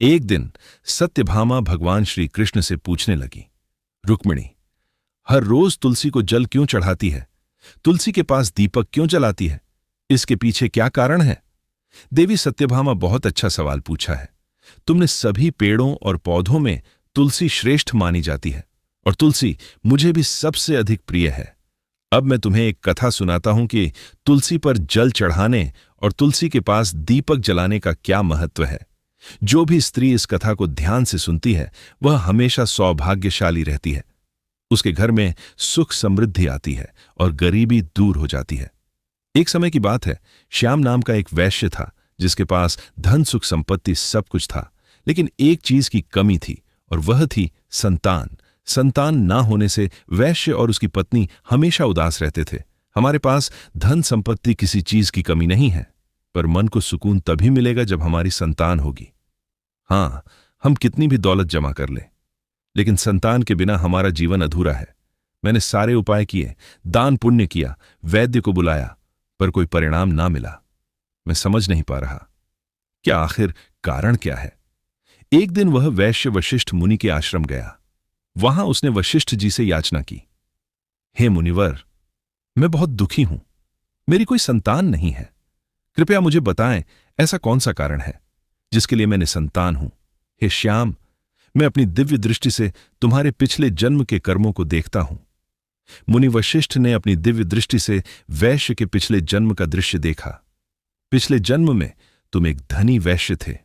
एक दिन सत्यभामा भगवान श्री कृष्ण से पूछने लगी, रुक्मिणी, हर रोज तुलसी को जल क्यों चढ़ाती है? तुलसी के पास दीपक क्यों जलाती है? इसके पीछे क्या कारण है? देवी सत्यभामा, बहुत अच्छा सवाल पूछा है। तुमने सभी पेड़ों और पौधों में तुलसी श्रेष्ठ मानी जाती है और तुलसी मुझे भी सबसे अधिक प्रिय है। अब मैं तुम्हें एक कथा सुनाता हूं कि तुलसी पर जल चढ़ाने और तुलसी के पास दीपक जलाने का क्या महत्व है। जो भी स्त्री इस कथा को ध्यान से सुनती है वह हमेशा सौभाग्यशाली रहती है। उसके घर में सुख समृद्धि आती है और गरीबी दूर हो जाती है। एक समय की बात है, श्याम नाम का एक वैश्य था जिसके पास धन सुख संपत्ति सब कुछ था, लेकिन एक चीज की कमी थी और वह थी संतान। संतान ना होने से वैश्य और उसकी पत्नी हमेशा उदास रहते थे। हमारे पास धन संपत्ति किसी चीज की कमी नहीं है, पर मन को सुकून तभी मिलेगा जब हमारी संतान होगी। हां, हम कितनी भी दौलत जमा कर लें, लेकिन संतान के बिना हमारा जीवन अधूरा है। मैंने सारे उपाय किए, दान पुण्य किया, वैद्य को बुलाया, पर कोई परिणाम ना मिला। मैं समझ नहीं पा रहा क्या आखिर कारण क्या है। एक दिन वह वैश्य वशिष्ठ मुनि के आश्रम गया। वहां उसने वशिष्ठ जी से याचना की, हे मुनिवर, मैं बहुत दुखी हूं, मेरी कोई संतान नहीं है। कृपया मुझे बताएं ऐसा कौन सा कारण है जिसके लिए मैं निसंतान हूं। हे श्याम, मैं अपनी दिव्य दृष्टि से तुम्हारे पिछले जन्म के कर्मों को देखता हूं। मुनि वशिष्ठ ने अपनी दिव्य दृष्टि से वैश्य के पिछले जन्म का दृश्य देखा। पिछले जन्म में तुम एक धनी वैश्य थे।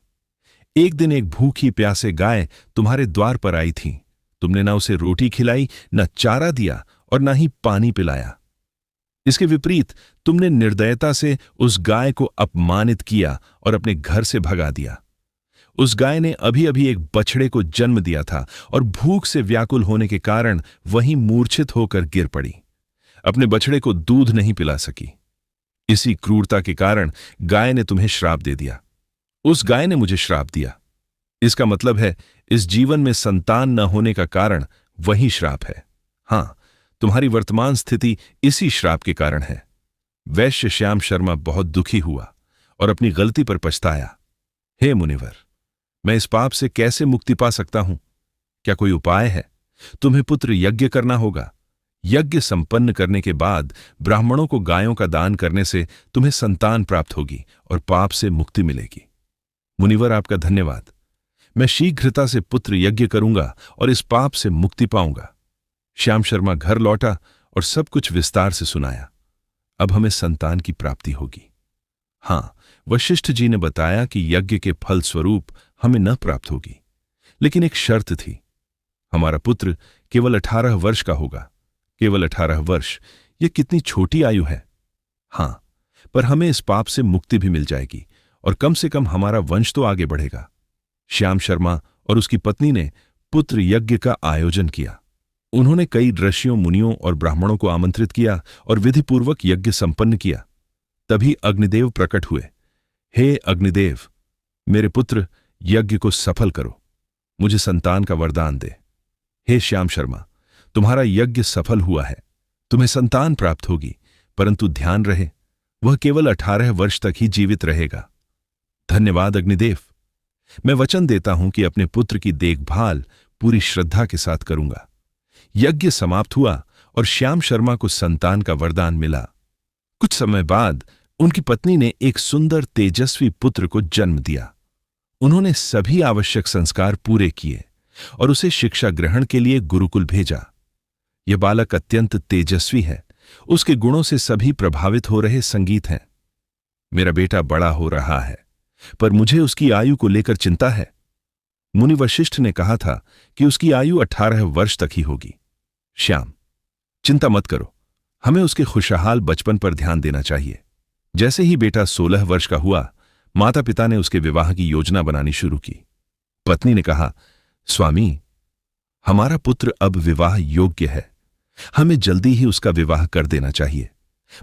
एक दिन एक भूखी प्यासे गाय तुम्हारे द्वार पर आई थी। तुमने ना उसे रोटी खिलाई, न चारा दिया और ना ही पानी पिलाया। इसके विपरीत तुमने निर्दयता से उस गाय को अपमानित किया और अपने घर से भगा दिया। उस गाय ने अभी अभी एक बछड़े को जन्म दिया था और भूख से व्याकुल होने के कारण वहीं मूर्छित होकर गिर पड़ी। अपने बछड़े को दूध नहीं पिला सकी। इसी क्रूरता के कारण गाय ने तुम्हें श्राप दे दिया। उस गाय ने मुझे श्राप दिया। इसका मतलब है इस जीवन में संतान न होने का कारण वही श्राप है। हां, तुम्हारी वर्तमान स्थिति इसी श्राप के कारण है। वैश्य श्याम शर्मा बहुत दुखी हुआ और अपनी गलती पर पछताया। हे मुनिवर, मैं इस पाप से कैसे मुक्ति पा सकता हूं? क्या कोई उपाय है? तुम्हें पुत्र यज्ञ करना होगा। यज्ञ संपन्न करने के बाद ब्राह्मणों को गायों का दान करने से तुम्हें संतान प्राप्त होगी और पाप से मुक्ति मिलेगी। मुनिवर, आपका धन्यवाद। मैं शीघ्रता से पुत्र यज्ञ करूंगा और इस पाप से मुक्ति पाऊंगा। श्याम शर्मा घर लौटा और सब कुछ विस्तार से सुनाया। अब हमें संतान की प्राप्ति होगी। हां, वशिष्ठ जी ने बताया कि यज्ञ के फल स्वरूप हमें न प्राप्त होगी, लेकिन एक शर्त थी। हमारा पुत्र केवल 18 वर्ष का होगा। केवल 18 वर्ष, यह कितनी छोटी आयु है। हां, पर हमें इस पाप से मुक्ति भी मिल जाएगी और कम से कम हमारा वंश तो आगे बढ़ेगा। श्याम शर्मा और उसकी पत्नी ने पुत्र यज्ञ का आयोजन किया। उन्होंने कई ऋषियों, मुनियों और ब्राह्मणों को आमंत्रित किया और विधिपूर्वक यज्ञ संपन्न किया। तभी अग्निदेव प्रकट हुए। हे अग्निदेव, मेरे पुत्र यज्ञ को सफल करो, मुझे संतान का वरदान दे। हे श्याम शर्मा, तुम्हारा यज्ञ सफल हुआ है, तुम्हें संतान प्राप्त होगी, परंतु ध्यान रहे वह केवल 18 वर्ष तक ही जीवित रहेगा। धन्यवाद अग्निदेव। मैं वचन देता हूं कि अपने पुत्र की देखभाल पूरी श्रद्धा के साथ करूंगा। यज्ञ समाप्त हुआ और श्याम शर्मा को संतान का वरदान मिला। कुछ समय बाद उनकी पत्नी ने एक सुंदर तेजस्वी पुत्र को जन्म दिया। उन्होंने सभी आवश्यक संस्कार पूरे किए और उसे शिक्षा ग्रहण के लिए गुरुकुल भेजा। यह बालक अत्यंत तेजस्वी है। उसके गुणों से सभी प्रभावित हो रहे संगीत हैं। मेरा बेटा बड़ा हो रहा है, पर मुझे उसकी आयु को लेकर चिंता है। मुनि वशिष्ठ ने कहा था कि उसकी आयु 18 वर्ष तक ही होगी। श्याम, चिंता मत करो, हमें उसके खुशहाल बचपन पर ध्यान देना चाहिए। जैसे ही बेटा 16 वर्ष का हुआ, माता पिता ने उसके विवाह की योजना बनानी शुरू की। पत्नी ने कहा, स्वामी, हमारा पुत्र अब विवाह योग्य है, हमें जल्दी ही उसका विवाह कर देना चाहिए।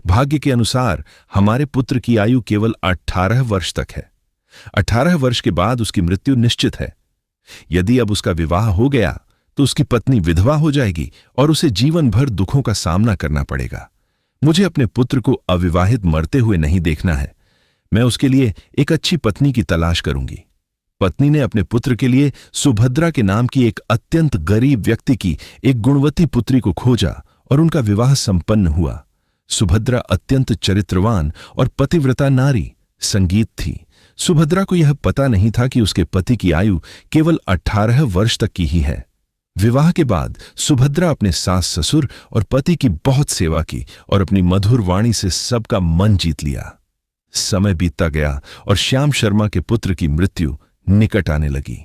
भाग्य के अनुसार हमारे पुत्र की आयु केवल 18 वर्ष तक है। 18 वर्ष के बाद उसकी मृत्यु निश्चित है। यदि अब उसका विवाह हो गया तो उसकी पत्नी विधवा हो जाएगी और उसे जीवन भर दुखों का सामना करना पड़ेगा। मुझे अपने पुत्र को अविवाहित मरते हुए नहीं देखना है। मैं उसके लिए एक अच्छी पत्नी की तलाश करूंगी। पत्नी ने अपने पुत्र के लिए सुभद्रा के नाम की एक अत्यंत गरीब व्यक्ति की एक गुणवती पुत्री को खोजा और उनका विवाह संपन्न हुआ। सुभद्रा अत्यंत चरित्रवान और पतिव्रता नारी संगीत थी। सुभद्रा को यह पता नहीं था कि उसके पति की आयु केवल 18 वर्ष तक की ही है। विवाह के बाद सुभद्रा अपने सास ससुर और पति की बहुत सेवा की और अपनी मधुर वाणी से सबका मन जीत लिया। समय बीतता गया और श्याम शर्मा के पुत्र की मृत्यु निकट आने लगी।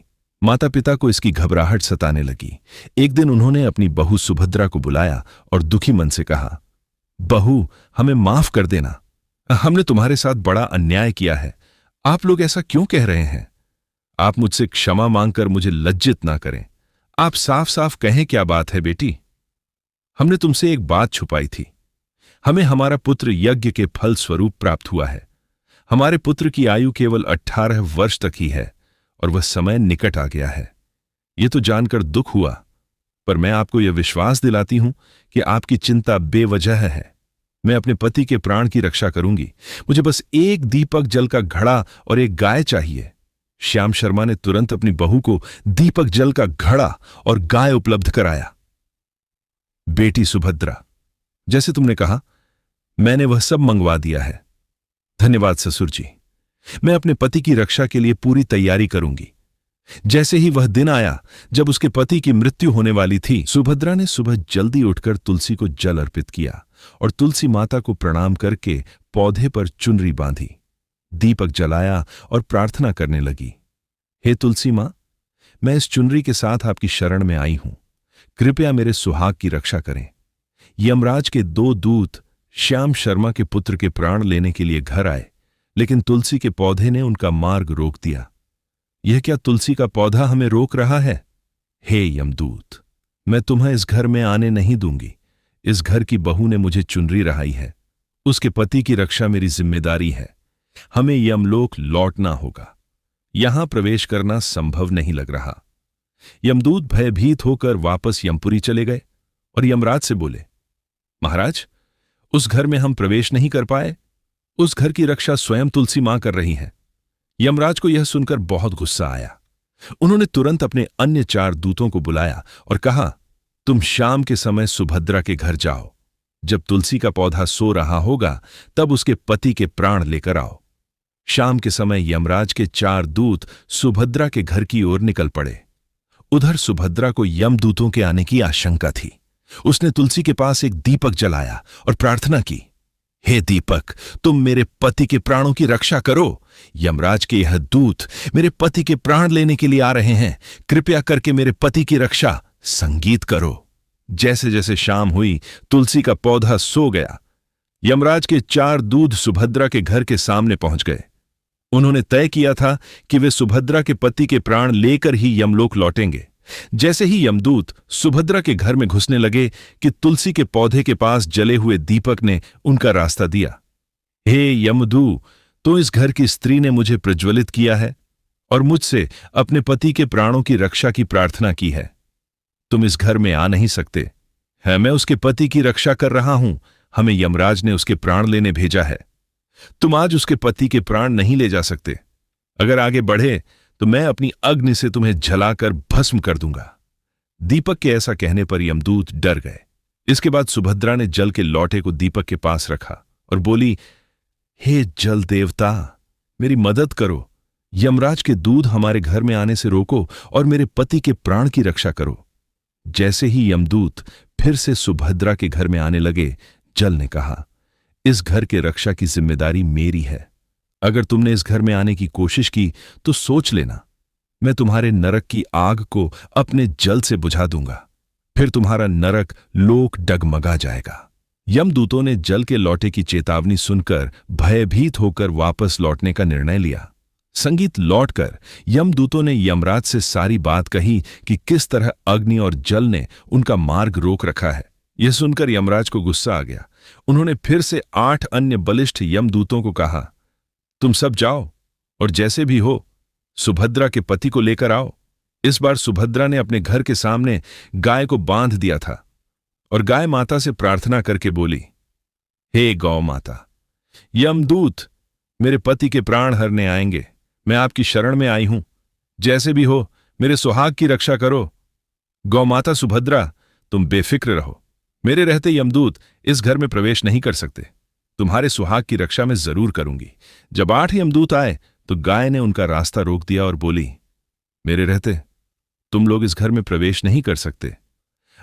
माता पिता को इसकी घबराहट सताने लगी। एक दिन उन्होंने अपनी बहू सुभद्रा को बुलाया और दुखी मन से कहा, बहू, हमें माफ कर देना। हमने तुम्हारे साथ बड़ा अन्याय किया है। आप लोग ऐसा क्यों कह रहे हैं? आप मुझसे क्षमा मांगकर मुझे लज्जित ना करें। आप साफ साफ कहें क्या बात है बेटी। हमने तुमसे एक बात छुपाई थी। हमें हमारा पुत्र यज्ञ के फल स्वरूप प्राप्त हुआ है। हमारे पुत्र की आयु केवल 18 वर्ष तक ही है और वह समय निकट आ गया है। यह तो जानकर दुख हुआ, पर मैं आपको यह विश्वास दिलाती हूं कि आपकी चिंता बेवजह है। मैं अपने पति के प्राण की रक्षा करूंगी। मुझे बस एक दीपक जल का घड़ा और एक गाय चाहिए। श्याम शर्मा ने तुरंत अपनी बहू को दीपक जल का घड़ा और गाय उपलब्ध कराया। बेटी सुभद्रा, जैसे तुमने कहा, मैंने वह सब मंगवा दिया है। धन्यवाद ससुर जी। मैं अपने पति की रक्षा के लिए पूरी तैयारी करूंगी। जैसे ही वह दिन आया जब उसके पति की मृत्यु होने वाली थी, सुभद्रा ने सुबह जल्दी उठकर तुलसी को जल अर्पित किया और तुलसी माता को प्रणाम करके पौधे पर चुनरी बांधी, दीपक जलाया और प्रार्थना करने लगी। हे तुलसी मां, मैं इस चुनरी के साथ आपकी शरण में आई हूं। कृपया मेरे सुहाग की रक्षा करें। यमराज के 2 दूत श्याम शर्मा के पुत्र के प्राण लेने के लिए घर आए, लेकिन तुलसी के पौधे ने उनका मार्ग रोक दिया। यह क्या तुलसी का पौधा हमें रोक रहा है? हे यमदूत, मैं तुम्हें इस घर में आने नहीं दूंगी। इस घर की बहू ने मुझे चुनरी रहाई है। उसके पति की रक्षा मेरी जिम्मेदारी है। हमें यमलोक लौटना होगा। यहां प्रवेश करना संभव नहीं लग रहा। यमदूत भयभीत होकर वापस यमपुरी चले गए और यमराज से बोले, महाराज, उस घर में हम प्रवेश नहीं कर पाए। उस घर की रक्षा स्वयं तुलसी मां कर रही है। यमराज को यह सुनकर बहुत गुस्सा आया। उन्होंने तुरंत अपने अन्य 4 दूतों को बुलाया और कहा, तुम शाम के समय सुभद्रा के घर जाओ। जब तुलसी का पौधा सो रहा होगा तब उसके पति के प्राण लेकर आओ। शाम के समय यमराज के 4 दूत सुभद्रा के घर की ओर निकल पड़े। उधर सुभद्रा को यमदूतों के आने की आशंका थी। उसने तुलसी के पास एक दीपक जलाया और प्रार्थना की, हे दीपक, तुम मेरे पति के प्राणों की रक्षा करो। यमराज के यह दूत मेरे पति के प्राण लेने के लिए आ रहे हैं। कृपया करके मेरे पति की रक्षा संगीत करो। जैसे जैसे शाम हुई, तुलसी का पौधा सो गया। यमराज के 4 दूत सुभद्रा के घर के सामने पहुंच गए। उन्होंने तय किया था कि वे सुभद्रा के पति के प्राण लेकर ही यमलोक लौटेंगे। जैसे ही यमदूत सुभद्रा के घर में घुसने लगे कि तुलसी के पौधे के पास जले हुए दीपक ने उनका रास्ता दिया। हे यमदू, तो इस घर की स्त्री ने मुझे प्रज्वलित किया है और मुझसे अपने पति के प्राणों की रक्षा की प्रार्थना की है। तुम इस घर में आ नहीं सकते। है, मैं उसके पति की रक्षा कर रहा हूं। हमें यमराज ने उसके प्राण लेने भेजा है। तुम आज उसके पति के प्राण नहीं ले जा सकते। अगर आगे बढ़े तो मैं अपनी अग्नि से तुम्हें जलाकर भस्म कर दूंगा। दीपक के ऐसा कहने पर यमदूत डर गए। इसके बाद सुभद्रा ने जल के लौटे को दीपक के पास रखा और बोली, हे जल देवता, मेरी मदद करो। यमराज के दूध हमारे घर में आने से रोको और मेरे पति के प्राण की रक्षा करो। जैसे ही यमदूत फिर से सुभद्रा के घर में आने लगे, जल ने कहा, इस घर के रक्षा की जिम्मेदारी मेरी है। अगर तुमने इस घर में आने की कोशिश की तो सोच लेना, मैं तुम्हारे नरक की आग को अपने जल से बुझा दूंगा। फिर तुम्हारा नरक लोक डगमगा जाएगा। यमदूतों ने जल के लौटे की चेतावनी सुनकर भयभीत होकर वापस लौटने का निर्णय लिया। संगीत लौटकर यमदूतों ने यमराज से सारी बात कही कि किस तरह अग्नि और जल ने उनका मार्ग रोक रखा है। यह सुनकर यमराज को गुस्सा आ गया। उन्होंने फिर से 8 अन्य बलिष्ठ यमदूतों को कहा, तुम सब जाओ और जैसे भी हो सुभद्रा के पति को लेकर आओ। इस बार सुभद्रा ने अपने घर के सामने गाय को बांध दिया था और गाय माता से प्रार्थना करके बोली, हे गौ माता, यमदूत मेरे पति के प्राण हरने आएंगे। मैं आपकी शरण में आई हूं। जैसे भी हो मेरे सुहाग की रक्षा करो। गौमाता सुभद्रा, तुम बेफिक्र रहो। मेरे रहते यमदूत इस घर में प्रवेश नहीं कर सकते। तुम्हारे सुहाग की रक्षा मैं जरूर करूंगी। जब 8 यमदूत आए तो गाय ने उनका रास्ता रोक दिया और बोली, मेरे रहते तुम लोग इस घर में प्रवेश नहीं कर सकते।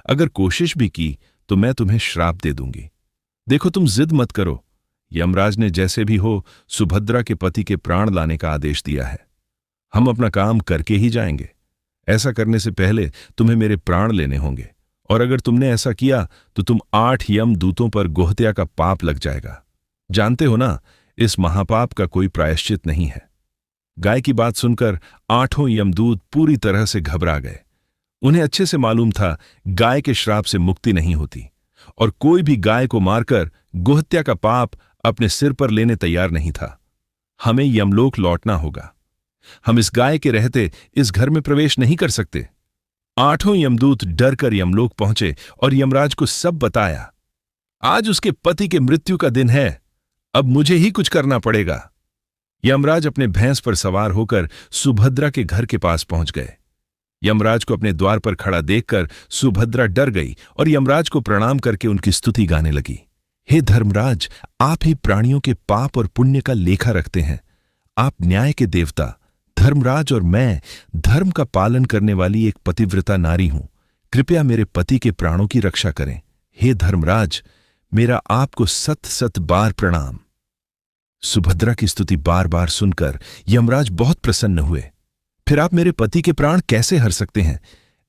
अगर कोशिश भी की तो मैं तुम्हें श्राप दे दूंगी। देखो, तुम जिद मत करो। यमराज ने जैसे भी हो सुभद्रा के पति के प्राण लाने का आदेश दिया है। हम अपना काम करके ही जाएंगे। ऐसा करने से पहले तुम्हें मेरे प्राण लेने होंगे, और अगर तुमने ऐसा किया तो तुम 8 यमदूतों पर गोहत्या का पाप लग जाएगा। जानते हो ना, इस महापाप का कोई प्रायश्चित नहीं है। गाय की बात सुनकर 8 यमदूत पूरी तरह से घबरा गए। उन्हें अच्छे से मालूम था गाय के श्राप से मुक्ति नहीं होती, और कोई भी गाय को मारकर गोहत्या का पाप अपने सिर पर लेने तैयार नहीं था। हमें यमलोक लौटना होगा। हम इस गाय के रहते इस घर में प्रवेश नहीं कर सकते। 8 यमदूत डरकर यमलोक पहुंचे और यमराज को सब बताया। आज उसके पति के मृत्यु का दिन है, अब मुझे ही कुछ करना पड़ेगा। यमराज अपने भैंस पर सवार होकर सुभद्रा के घर के पास पहुंच गए। यमराज को अपने द्वार पर खड़ा देखकर सुभद्रा डर गई और यमराज को प्रणाम करके उनकी स्तुति गाने लगी। हे धर्मराज, आप ही प्राणियों के पाप और पुण्य का लेखा रखते हैं। आप न्याय के देवता। धर्मराज और मैं धर्म का पालन करने वाली एक पतिव्रता नारी हूं। कृपया मेरे पति के प्राणों की रक्षा करें। हे धर्मराज, मेरा आपको 7 बार प्रणाम। सुभद्रा की स्तुति बार बार सुनकर यमराज बहुत प्रसन्न हुए। फिर आप मेरे पति के प्राण कैसे हर सकते हैं?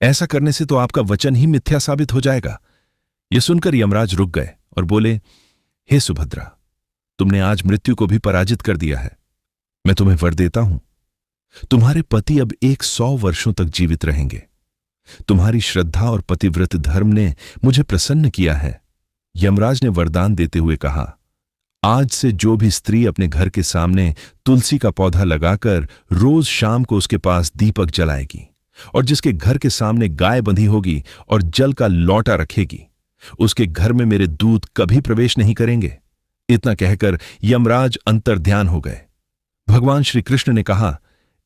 ऐसा करने से तो आपका वचन ही मिथ्या साबित हो जाएगा। यह सुनकर यमराज रुक गए और बोले, हे सुभद्रा, तुमने आज मृत्यु को भी पराजित कर दिया है। मैं तुम्हें वर देता हूं, तुम्हारे पति अब 100 वर्षों तक जीवित रहेंगे। तुम्हारी श्रद्धा और पतिव्रत धर्म ने मुझे प्रसन्न किया है। यमराज ने वरदान देते हुए कहा, आज से जो भी स्त्री अपने घर के सामने तुलसी का पौधा लगाकर रोज शाम को उसके पास दीपक जलाएगी, और जिसके घर के सामने गाय बंधी होगी और जल का लौटा रखेगी, उसके घर में मेरे दूत कभी प्रवेश नहीं करेंगे। इतना कहकर यमराज अंतर्ध्यान हो गए। भगवान श्री कृष्ण ने कहा,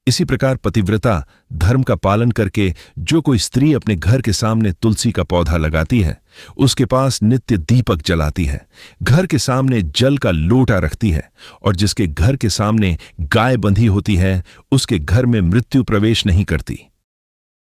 इसी प्रकार पतिव्रता धर्म का पालन करके जो कोई स्त्री अपने घर के सामने तुलसी का पौधा लगाती है, उसके पास नित्य दीपक जलाती है, घर के सामने जल का लोटा रखती है, और जिसके घर के सामने गाय बंधी होती है, उसके घर में मृत्यु प्रवेश नहीं करती।